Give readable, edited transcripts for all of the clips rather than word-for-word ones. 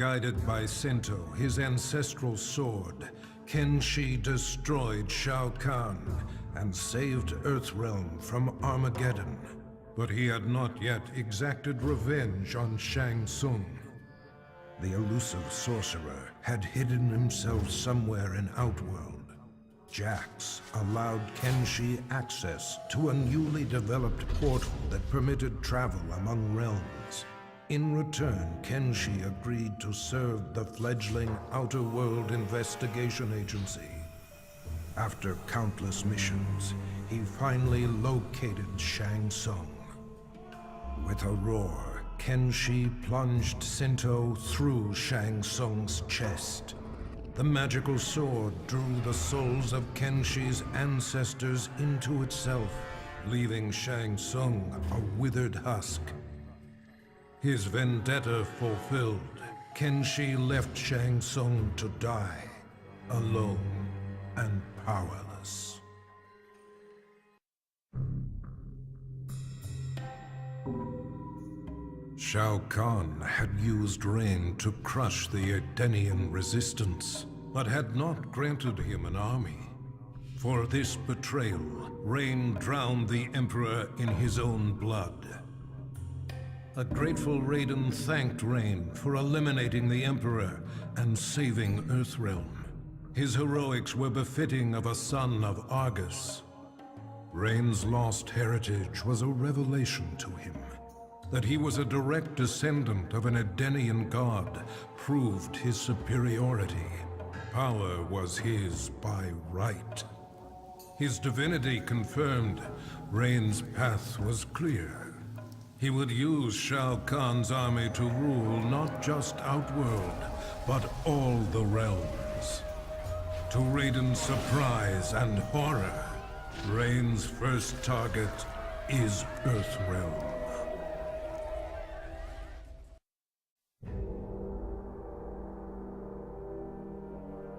Guided by Sento, his ancestral sword, Kenshi destroyed Shao Kahn and saved Earthrealm from Armageddon. But he had not yet exacted revenge on Shang Tsung. The elusive sorcerer had hidden himself somewhere in Outworld. Jax allowed Kenshi access to a newly developed portal that permitted travel among realms. In return, Kenshi agreed to serve the fledgling Outer World Investigation Agency. After countless missions, he finally located Shang Tsung. With a roar, Kenshi plunged Sento through Shang Tsung's chest. The magical sword drew the souls of Kenshi's ancestors into itself, leaving Shang Tsung a withered husk. His vendetta fulfilled, Kenshi left Shang Tsung to die, alone and powerless. Shao Kahn had used rain to crush the Edenian resistance, but had not granted him an army. For this betrayal, Rain drowned the Emperor in his own blood. A grateful Raiden thanked Rain for eliminating the Emperor and saving Earthrealm. His heroics were befitting of a son of Argus. Rain's lost heritage was a revelation to him. That he was a direct descendant of an Edenian god proved his superiority. Power was his by right. His divinity confirmed, Rain's path was clear. He would use Shao Kahn's army to rule not just Outworld, but all the realms. To Raiden's surprise and horror, Rain's first target is Earthrealm.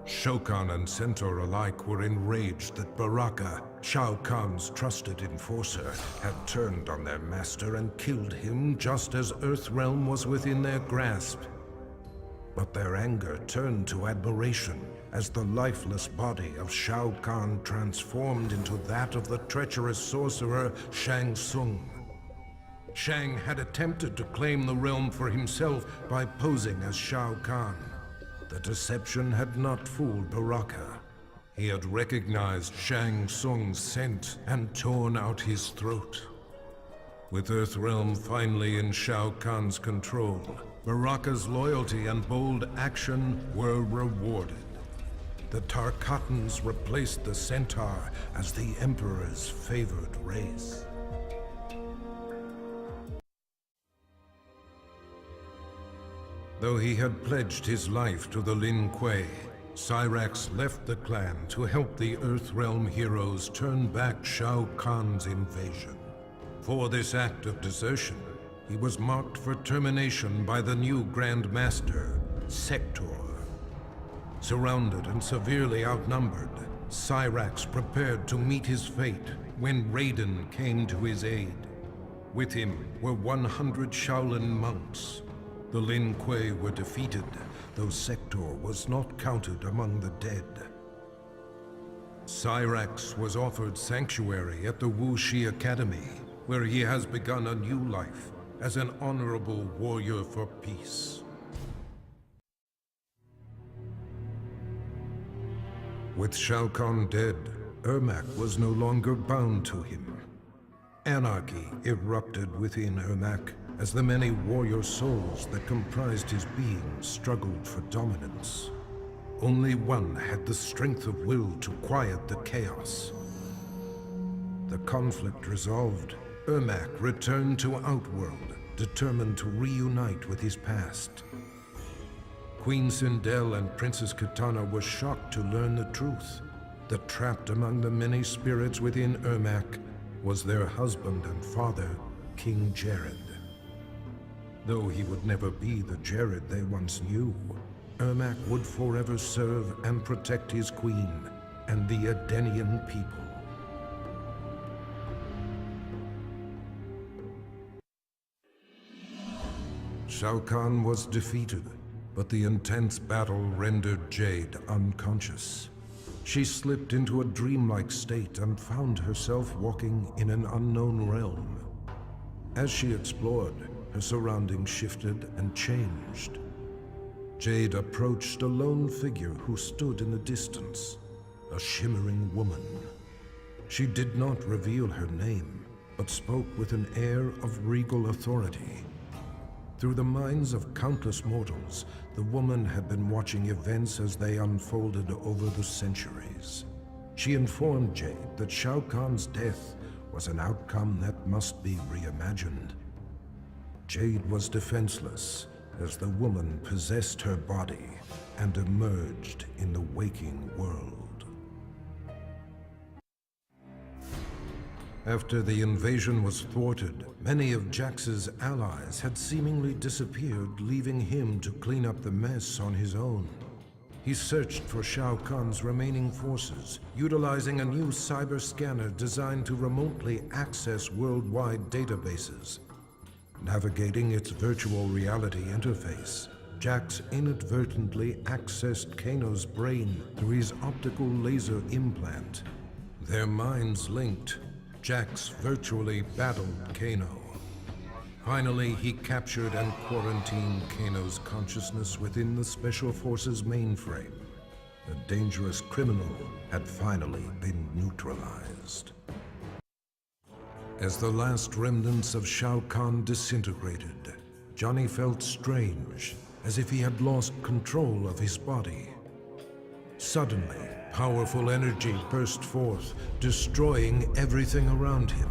Shokan and Centaur alike were enraged that Baraka, Shao Kahn's trusted enforcer, had turned on their master and killed him just as Earthrealm was within their grasp. But their anger turned to admiration as the lifeless body of Shao Kahn transformed into that of the treacherous sorcerer Shang Tsung. Shang had attempted to claim the realm for himself by posing as Shao Kahn. The deception had not fooled Baraka. He had recognized Shang Tsung's scent and torn out his throat. With Earthrealm finally in Shao Kahn's control, Baraka's loyalty and bold action were rewarded. The Tarkatans replaced the Centaur as the Emperor's favored race. Though he had pledged his life to the Lin Kuei, Cyrax left the clan to help the Earthrealm heroes turn back Shao Kahn's invasion. For this act of desertion, he was marked for termination by the new Grand Master, Sector. Surrounded and severely outnumbered, Cyrax prepared to meet his fate when Raiden came to his aid. With him were 100 Shaolin monks. The Lin Kuei were defeated, though Sector was not counted among the dead. Cyrax was offered sanctuary at the Wuxi Academy, where he has begun a new life as an honorable warrior for peace. With Shao Kahn dead, Ermac was no longer bound to him. Anarchy erupted within Ermac as the many warrior souls that comprised his being struggled for dominance. Only one had the strength of will to quiet the chaos. The conflict resolved, Ermac returned to Outworld, determined to reunite with his past. Queen Sindel and Princess Katana were shocked to learn the truth, that trapped among the many spirits within Ermac was their husband and father, King Jared. Though he would never be the Jared they once knew, Ermac would forever serve and protect his queen and the Edenian people. Shao Kahn was defeated, but the intense battle rendered Jade unconscious. She slipped into a dreamlike state and found herself walking in an unknown realm. As she explored, her surroundings shifted and changed. Jade approached a lone figure who stood in the distance, a shimmering woman. She did not reveal her name, but spoke with an air of regal authority. Through the minds of countless mortals, the woman had been watching events as they unfolded over the centuries. She informed Jade that Shao Kahn's death was an outcome that must be reimagined. Jade was defenseless as the woman possessed her body and emerged in the waking world. After the invasion was thwarted, many of Jax's allies had seemingly disappeared, leaving him to clean up the mess on his own. He searched for Shao Kahn's remaining forces, utilizing a new cyber scanner designed to remotely access worldwide databases. Navigating its virtual reality interface, Jax inadvertently accessed Kano's brain through his optical laser implant. Their minds linked, Jax virtually battled Kano. Finally, he captured and quarantined Kano's consciousness within the Special Forces mainframe. The dangerous criminal had finally been neutralized. As the last remnants of Shao Kahn disintegrated, Johnny felt strange, as if he had lost control of his body. Suddenly, powerful energy burst forth, destroying everything around him.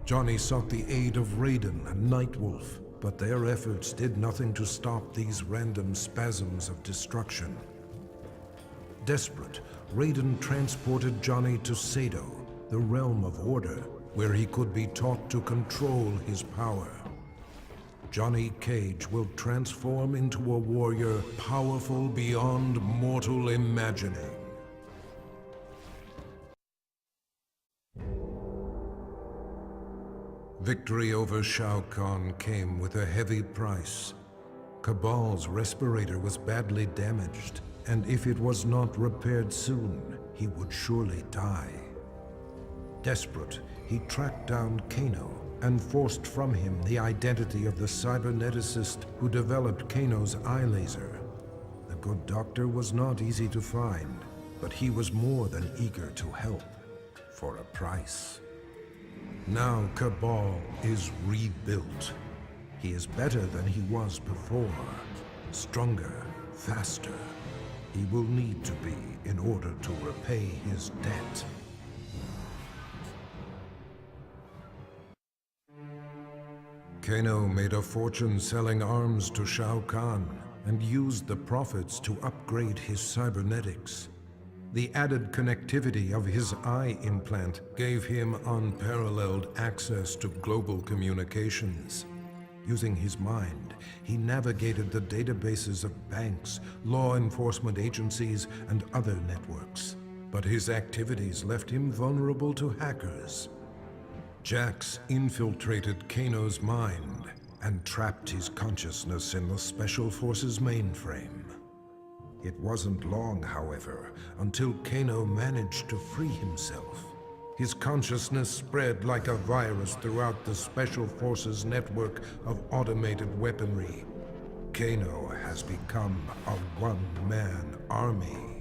Johnny sought the aid of Raiden and Nightwolf, but their efforts did nothing to stop these random spasms of destruction. Desperate, Raiden transported Johnny to Sado, the realm of order, where he could be taught to control his power. Johnny Cage will transform into a warrior powerful beyond mortal imagining. Victory over Shao Kahn came with a heavy price. Cabal's respirator was badly damaged, and if it was not repaired soon, he would surely die. Desperate, he tracked down Kano and forced from him the identity of the cyberneticist who developed Kano's eye laser. The good doctor was not easy to find, but he was more than eager to help, for a price. Now Cabal is rebuilt. He is better than he was before, stronger, faster. He will need to be in order to repay his debt. Kano made a fortune selling arms to Shao Kahn and used the profits to upgrade his cybernetics. The added connectivity of his eye implant gave him unparalleled access to global communications. Using his mind, he navigated the databases of banks, law enforcement agencies, and other networks. But his activities left him vulnerable to hackers. Jax infiltrated Kano's mind and trapped his consciousness in the Special Forces mainframe. It wasn't long, however, until Kano managed to free himself. His consciousness spread like a virus throughout the Special Forces network of automated weaponry. Kano has become a one-man army.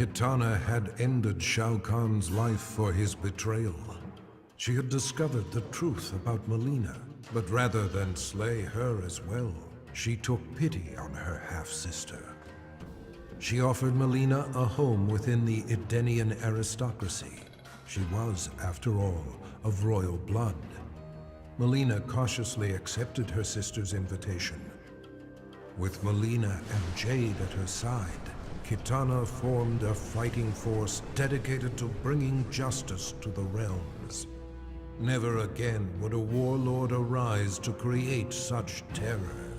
Kitana had ended Shao Kahn's life for his betrayal. She had discovered the truth about Mileena, but rather than slay her as well, she took pity on her half-sister. She offered Mileena a home within the Edenian aristocracy. She was, after all, of royal blood. Mileena cautiously accepted her sister's invitation. With Mileena and Jade at her side, Kitana formed a fighting force dedicated to bringing justice to the realms. Never again would a warlord arise to create such terror.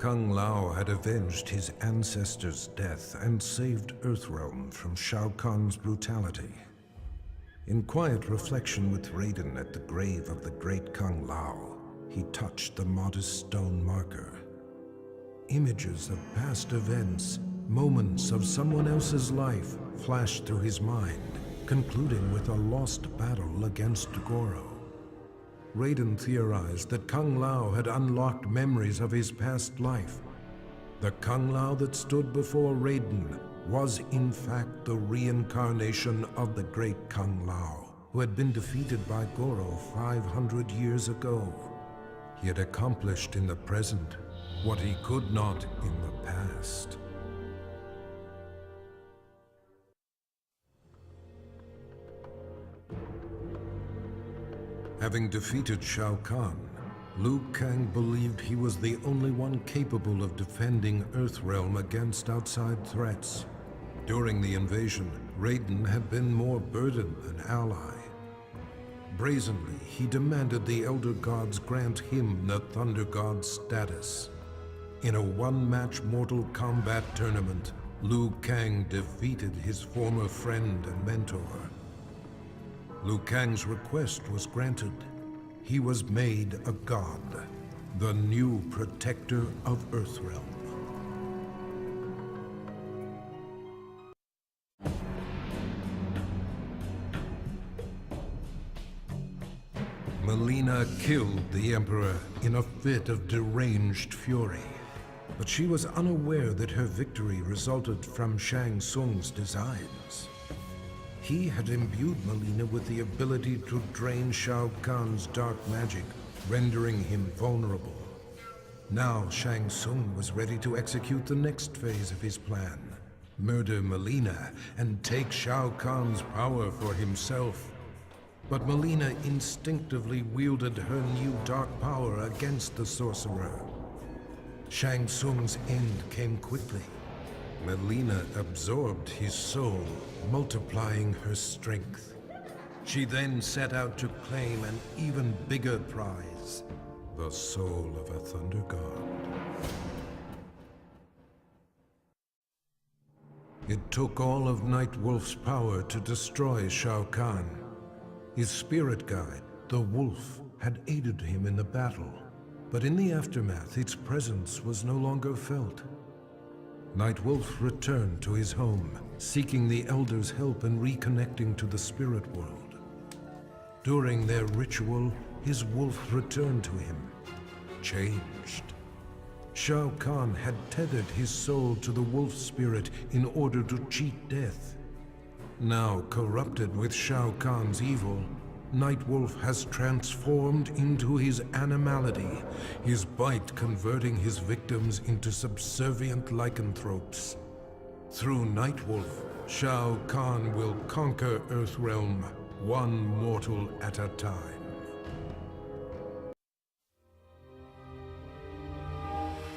Kung Lao had avenged his ancestor's death and saved Earthrealm from Shao Kahn's brutality. In quiet reflection with Raiden at the grave of the great Kung Lao, he touched the modest stone marker. Images of past events, moments of someone else's life flashed through his mind, concluding with a lost battle against Goro. Raiden theorized that Kung Lao had unlocked memories of his past life. The Kung Lao that stood before Raiden was in fact the reincarnation of the great Kung Lao, who had been defeated by Goro 500 years ago. He had accomplished in the present what he could not in the past. Having defeated Shao Kahn, Liu Kang believed he was the only one capable of defending Earthrealm against outside threats. During the invasion, Raiden had been more burden than ally. Brazenly, he demanded the Elder Gods grant him the Thunder God status. In a one-match Mortal Kombat tournament, Liu Kang defeated his former friend and mentor. Liu Kang's request was granted. He was made a god, the new protector of Earthrealm. Mileena killed the Emperor in a fit of deranged fury, but she was unaware that her victory resulted from Shang Tsung's designs. He had imbued Mileena with the ability to drain Shao Kahn's dark magic, rendering him vulnerable. Now Shang Tsung was ready to execute the next phase of his plan: murder Mileena and take Shao Kahn's power for himself. But Mileena instinctively wielded her new dark power against the sorcerer. Shang Tsung's end came quickly. Mileena absorbed his soul, multiplying her strength. She then set out to claim an even bigger prize, the soul of a Thunder God. It took all of Nightwolf's power to destroy Shao Kahn. His spirit guide, the Wolf, had aided him in the battle, but in the aftermath, its presence was no longer felt. Nightwolf returned to his home, seeking the Elder's help in reconnecting to the spirit world. During their ritual, his wolf returned to him, changed. Shao Kahn had tethered his soul to the wolf spirit in order to cheat death. Now corrupted with Shao Kahn's evil, Nightwolf has transformed into his animality, his bite converting his victims into subservient lycanthropes. Through Nightwolf, Shao Kahn will conquer Earthrealm, one mortal at a time.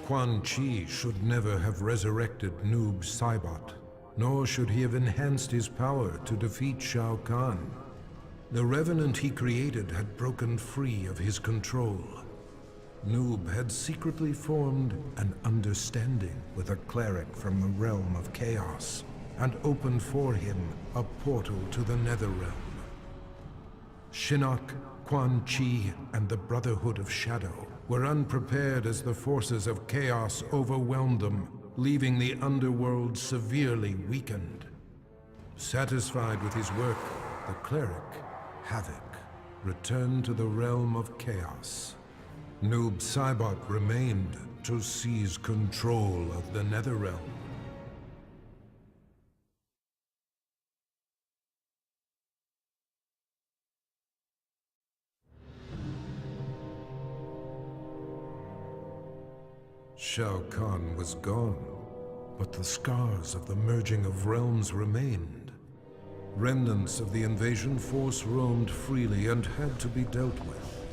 Quan Chi should never have resurrected Noob Saibot, nor should he have enhanced his power to defeat Shao Kahn. The Revenant he created had broken free of his control. Noob had secretly formed an understanding with a cleric from the realm of chaos, and opened for him a portal to the Netherrealm. Shinnok, Quan Chi, and the Brotherhood of Shadow were unprepared as the forces of chaos overwhelmed them, leaving the underworld severely weakened. Satisfied with his work, the cleric, Havoc, returned to the realm of chaos. Noob Saibot remained to seize control of the Netherrealm. Shao Kahn was gone, but the scars of the merging of realms remained. Remnants of the invasion force roamed freely and had to be dealt with.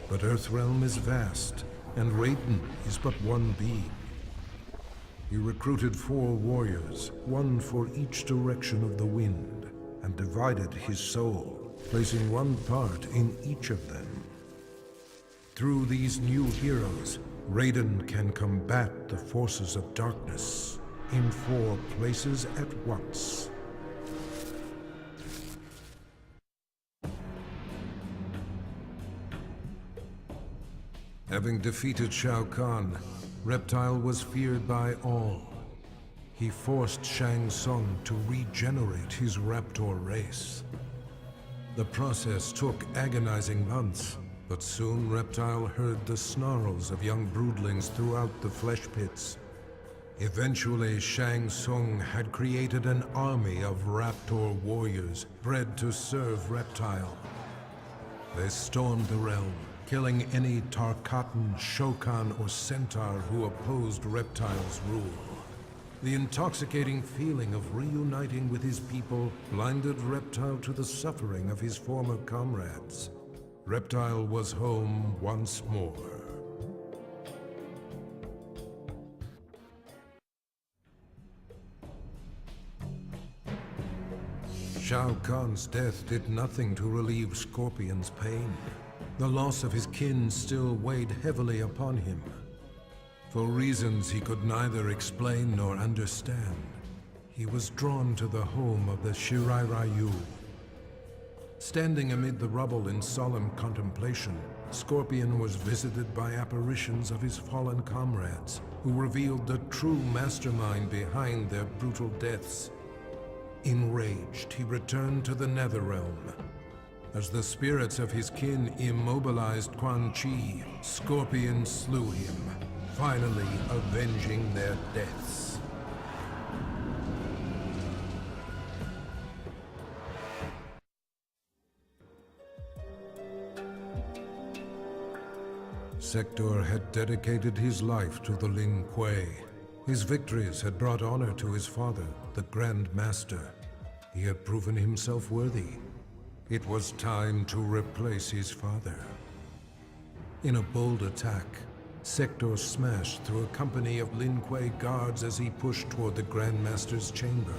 But Earthrealm is vast, and Raiden is but one being. He recruited 4 warriors, one for each direction of the wind, and divided his soul, placing one part in each of them. Through these new heroes, Raiden can combat the forces of darkness in 4 places at once. Having defeated Shao Kahn, Reptile was feared by all. He forced Shang Tsung to regenerate his Raptor race. The process took agonizing months, but soon Reptile heard the snarls of young broodlings throughout the flesh pits. Eventually, Shang Tsung had created an army of Raptor warriors bred to serve Reptile. They stormed the realm, killing any Tarkatan, Shokan, or Centaur who opposed Reptile's rule. The intoxicating feeling of reuniting with his people blinded Reptile to the suffering of his former comrades. Reptile was home once more. Shao Kahn's death did nothing to relieve Scorpion's pain. The loss of his kin still weighed heavily upon him. For reasons he could neither explain nor understand, he was drawn to the home of the Shirai Ryu. Standing amid the rubble in solemn contemplation, Scorpion was visited by apparitions of his fallen comrades, who revealed the true mastermind behind their brutal deaths. Enraged, he returned to the Netherrealm. As the spirits of his kin immobilized Quan Chi, Scorpion slew him, finally avenging their deaths. Sector had dedicated his life to the Lin Kuei. His victories had brought honor to his father, the Grand Master. He had proven himself worthy. It was time to replace his father. In a bold attack, Sector smashed through a company of Lin Kuei guards as he pushed toward the Grand Master's chamber.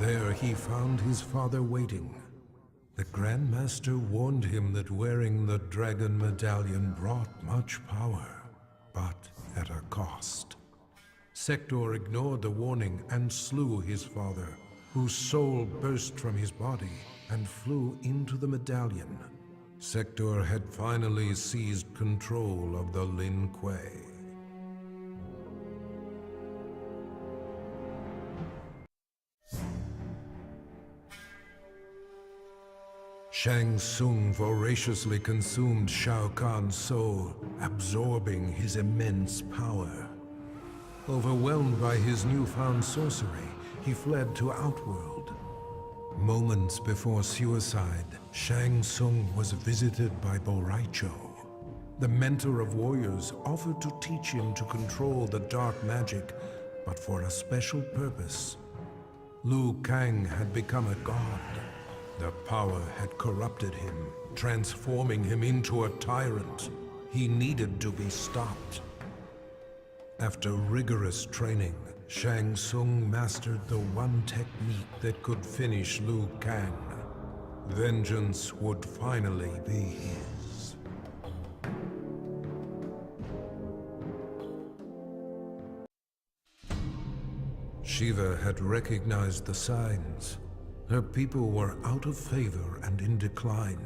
There he found his father waiting. The Grand Master warned him that wearing the Dragon Medallion brought much power, but at a cost. Sector ignored the warning and slew his father, whose soul burst from his body and flew into the medallion. Sector had finally seized control of the Lin Kuei. Shang Tsung voraciously consumed Shao Kahn's soul, absorbing his immense power. Overwhelmed by his newfound sorcery, he fled to Outworld. Moments before suicide, Shang Tsung was visited by Boraicho. The mentor of warriors offered to teach him to control the dark magic, but for a special purpose. Liu Kang had become a god. The power had corrupted him, transforming him into a tyrant. He needed to be stopped. After rigorous training, Shang Tsung mastered the one technique that could finish Liu Kang. Vengeance would finally be his. Shiva had recognized the signs. Her people were out of favor and in decline.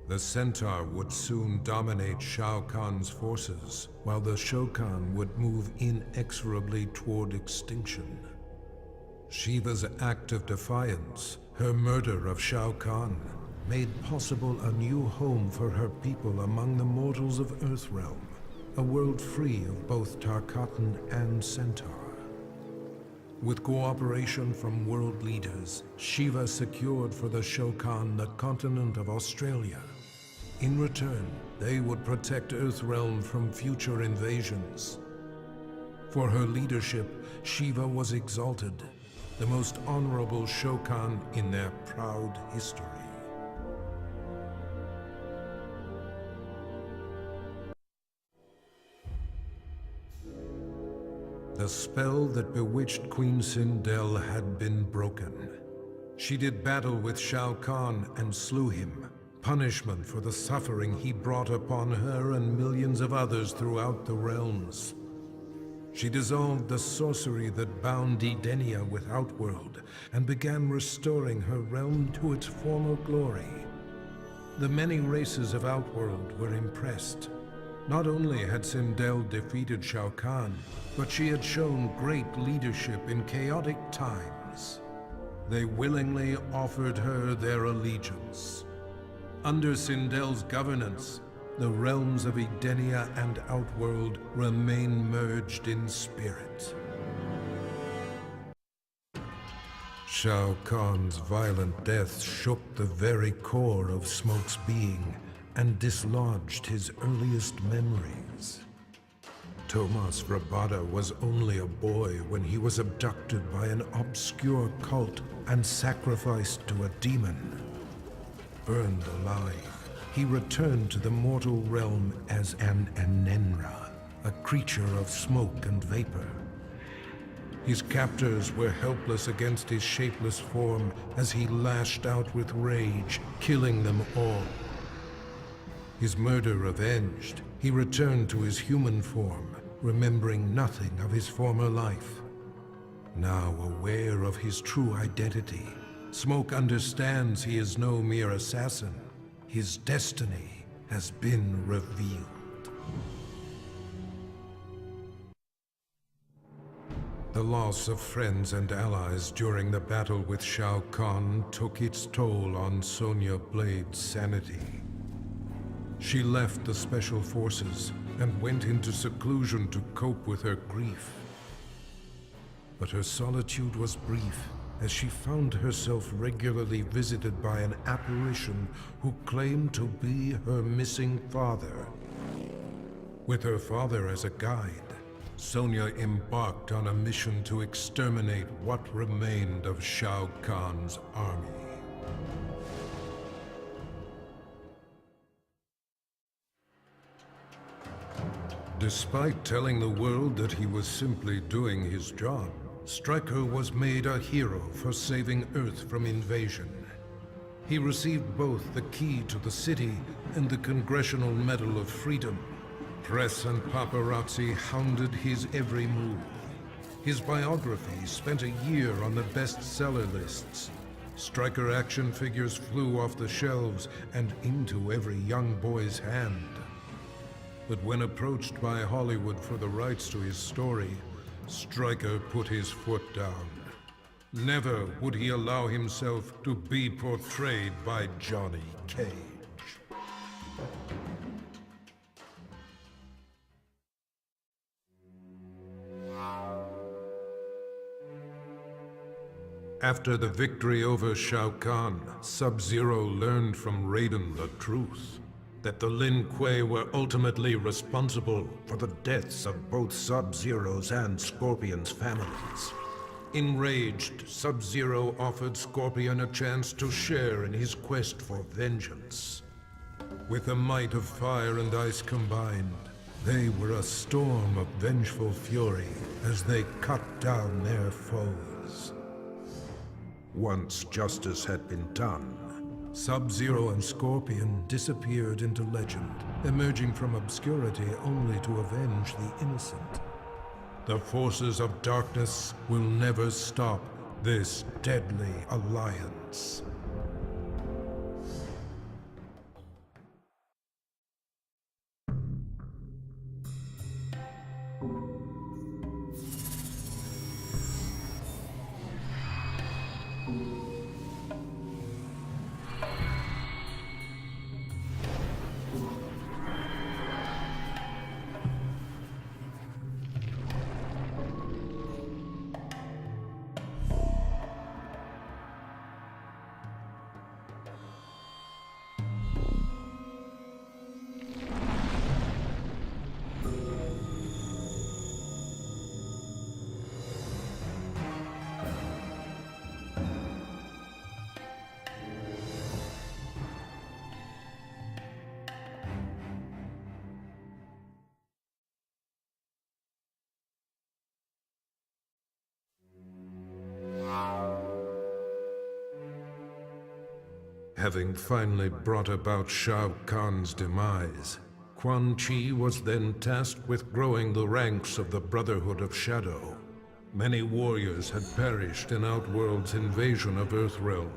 The Centaur would soon dominate Shao Kahn's forces, while the Shokan would move inexorably toward extinction. Shiva's act of defiance, her murder of Shao Kahn, made possible a new home for her people among the mortals of Earthrealm, a world free of both Tarkatan and Centaur. With cooperation from world leaders, Shiva secured for the Shokan the continent of Australia. In return, they would protect Earthrealm from future invasions. For her leadership, Shiva was exalted, the most honorable Shokan in their proud history. The spell that bewitched Queen Sindel had been broken. She did battle with Shao Kahn and slew him, punishment for the suffering he brought upon her and millions of others throughout the realms. She dissolved the sorcery that bound Edenia with Outworld and began restoring her realm to its former glory. The many races of Outworld were impressed. Not only had Sindel defeated Shao Kahn, but she had shown great leadership in chaotic times. They willingly offered her their allegiance. Under Sindel's governance, the realms of Edenia and Outworld remain merged in spirit. Shao Kahn's violent death shook the very core of Smoke's being and dislodged his earliest memories. Tomas Rabada was only a boy when he was abducted by an obscure cult and sacrificed to a demon. Burned alive, he returned to the mortal realm as an Anenra, a creature of smoke and vapor. His captors were helpless against his shapeless form as he lashed out with rage, killing them all. His murder avenged, he returned to his human form, remembering nothing of his former life. Now aware of his true identity, Smoke understands he is no mere assassin. His destiny has been revealed. The loss of friends and allies during the battle with Shao Kahn took its toll on Sonya Blade's sanity. She left the Special Forces and went into seclusion to cope with her grief. But her solitude was brief, as she found herself regularly visited by an apparition who claimed to be her missing father. With her father as a guide, Sonya embarked on a mission to exterminate what remained of Shao Kahn's army. Despite telling the world that he was simply doing his job, Stryker was made a hero for saving Earth from invasion. He received both the key to the city and the Congressional Medal of Freedom. Press and paparazzi hounded his every move. His biography spent a year on the bestseller lists. Stryker action figures flew off the shelves and into every young boy's hand. But when approached by Hollywood for the rights to his story, Stryker put his foot down. Never would he allow himself to be portrayed by Johnny Cage. After the victory over Shao Kahn, Sub-Zero learned from Raiden the truth, that the Lin Kuei were ultimately responsible for the deaths of both Sub-Zero's and Scorpion's families. Enraged, Sub-Zero offered Scorpion a chance to share in his quest for vengeance. With the might of fire and ice combined, they were a storm of vengeful fury as they cut down their foes. Once justice had been done, Sub-Zero and Scorpion disappeared into legend, emerging from obscurity only to avenge the innocent. The forces of darkness will never stop this deadly alliance. Having finally brought about Shao Kahn's demise, Quan Chi was then tasked with growing the ranks of the Brotherhood of Shadow. Many warriors had perished in Outworld's invasion of Earthrealm.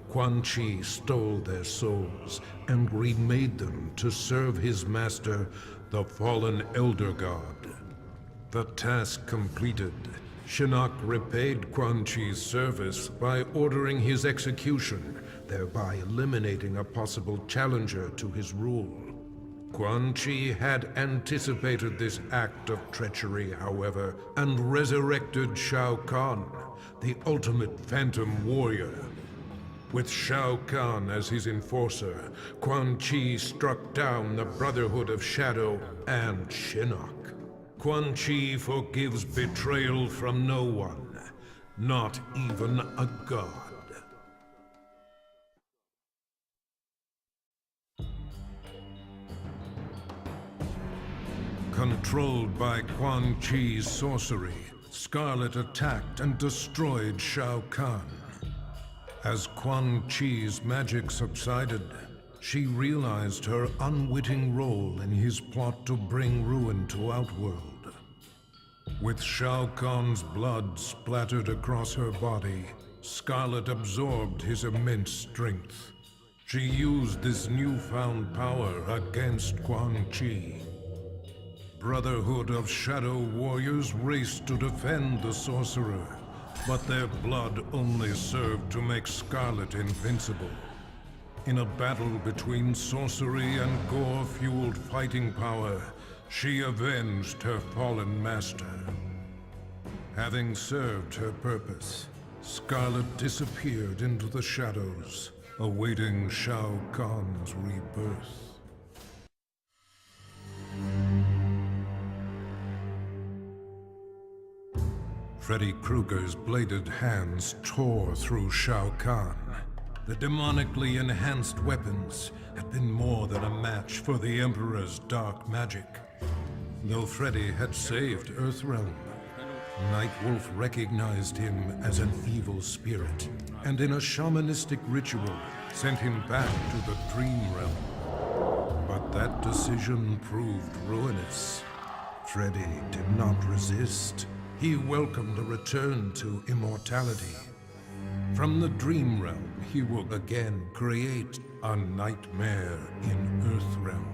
Quan Chi stole their souls and remade them to serve his master, the fallen Elder God. The task completed, Shinnok repaid Quan Chi's service by ordering his execution, thereby eliminating a possible challenger to his rule. Quan Chi had anticipated this act of treachery, however, and resurrected Shao Kahn, the ultimate phantom warrior. With Shao Kahn as his enforcer, Quan Chi struck down the Brotherhood of Shadow and Shinnok. Quan Chi forgives betrayal from no one, not even a god. Controlled by Quan Chi's sorcery, Scarlet attacked and destroyed Shao Kahn. As Quan Chi's magic subsided, she realized her unwitting role in his plot to bring ruin to Outworld. With Shao Kahn's blood splattered across her body, Scarlet absorbed his immense strength. She used this newfound power against Quan Chi. Brotherhood of Shadow warriors raced to defend the sorcerer, but their blood only served to make Scarlet invincible. In a battle between sorcery and gore-fueled fighting power, she avenged her fallen master. Having served her purpose, Scarlet disappeared into the shadows, awaiting Shao Kahn's rebirth. Freddy Krueger's bladed hands tore through Shao Kahn. The demonically enhanced weapons had been more than a match for the Emperor's dark magic. Though Freddy had saved Earthrealm, Nightwolf recognized him as an evil spirit, and in a shamanistic ritual, sent him back to the Dream Realm. But that decision proved ruinous. Freddy did not resist. He welcomed a return to immortality. From the Dream Realm, he will again create a nightmare in Earthrealm.